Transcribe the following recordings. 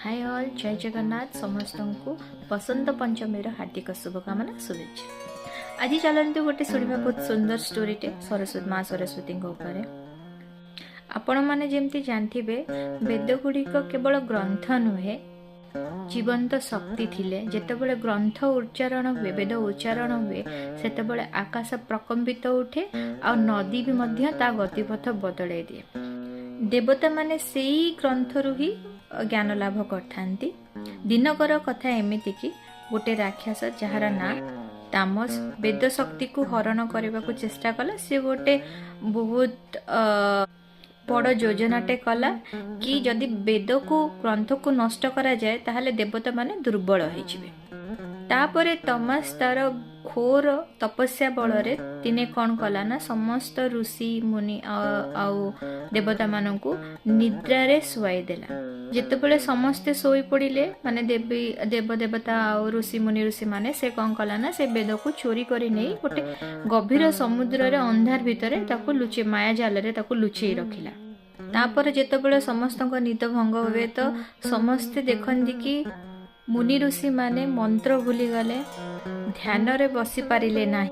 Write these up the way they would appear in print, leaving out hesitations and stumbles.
Hi all, जय जगन्नाथ समस्त को बसंत पंचमी हार्दिक शुभकामना शुभेच्छा। आज चलते गोटे शुणा बहुत सुंदर स्टोरीटे सरस्वती माँ सरस्वती आपण मैंने जमती जानते वेद गुड़िक केवल ग्रंथ नुहे जीवंत शक्ति थिले। जेतेबेले ग्रंथ उच्चारण हुए वेद उच्चारण हुए सेतेबेले आकाश प्रकम्पित उठे आ नदी भी मध्य ता गतिपथ बदलाई दिए। देवता माने सेई ग्रंथरु ही ज्ञान लाभ करथांती। दिनकर कथा एमिति कि गोटे राक्षस जहार ना तामस वेद शक्ति को हरण करने को चेष्टा कला। से गोटे बहुत बड़ योजनाटे कला कि जदि वेद को ग्रंथ को नष्ट करा जाए ताहले देवता माने दुर्बल हो जिवे। तापरे तमस तार घोर तपस्या बल तिने कौन कला ना समस्त ऋषि मुनि आउ देवता मानू निद्रारे शुआई देला। जेतेबेले समस्ते सोई पड़िले माने देवी देवदेवता आउ ऋषि मुनि ऋषि माने से कौन कला ना से वेद को चोरी करी नहीं गोटे गभीर समुद्र रे अंधार भितरे ताकू लुचे माया जाल रे ताकू लुचेई रखिला। तापर जेतेबेले समस्त निद भंग हुए तो समस्ते देखंती कि मुनि ऋषि माने मंत्र भूली गले, ध्यान रे बसी पारिले नाही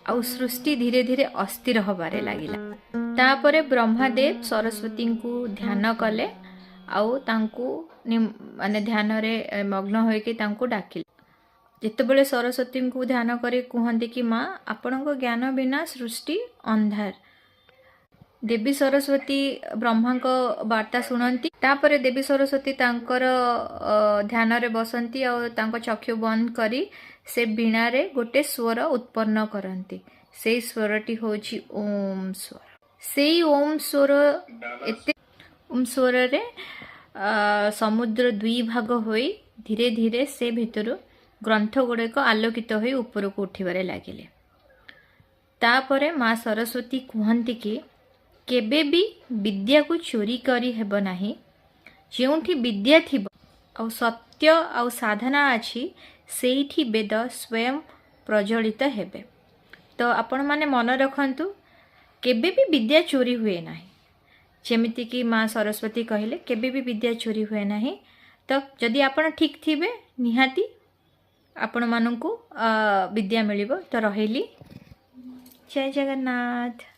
आउ सृष्टि धीरे धीरे अस्थिर हबारे लागिला। तापरे ब्रह्मदेव सरस्वती को ध्यान कले आउ तांकू माने ध्यान रे मग्न होइके तांकू डाकिले। जेतेबेले सरस्वती को ध्यान करे कहंती कि माँ आपणको ज्ञान बिना सृष्टि अंधार। देवी सरस्वती ब्रह्मा को वार्ता शुणती। तापरे देवी सरस्वती तांकर ध्यान रे बसंती और तांको चक्षु बंद करी से बीणा रे गोटे स्वर उत्पन्न करती। से स्वरटी होची ओम स्वर। सेई ओम स्वर एते ओम स्वर रे समुद्र दुई भाग होई धीरे धीरे से भितरु ग्रंथ गुड़िक आलोकित होई ऊपर को उठिबारे लागिले। तापरे माँ सरस्वती कहंती कि केबे भी विद्या को चोरी करी हेबो नाही। जेउठी विद्या थिबो और सत्य और साधना अछि सेठी वेद स्वयं प्रज्वलित हेबे। तो आपण माने मन रखंतु केबे भी विद्या चोरी हुए नाही। जेमिति कि माँ सरस्वती कहले केबे भी विद्या चोरी हुए नाही। तो जदि आपण ठीक थिबे निहाती आपण मानकु विद्या मिलिबो। तो रहिली, जय जगन्नाथ।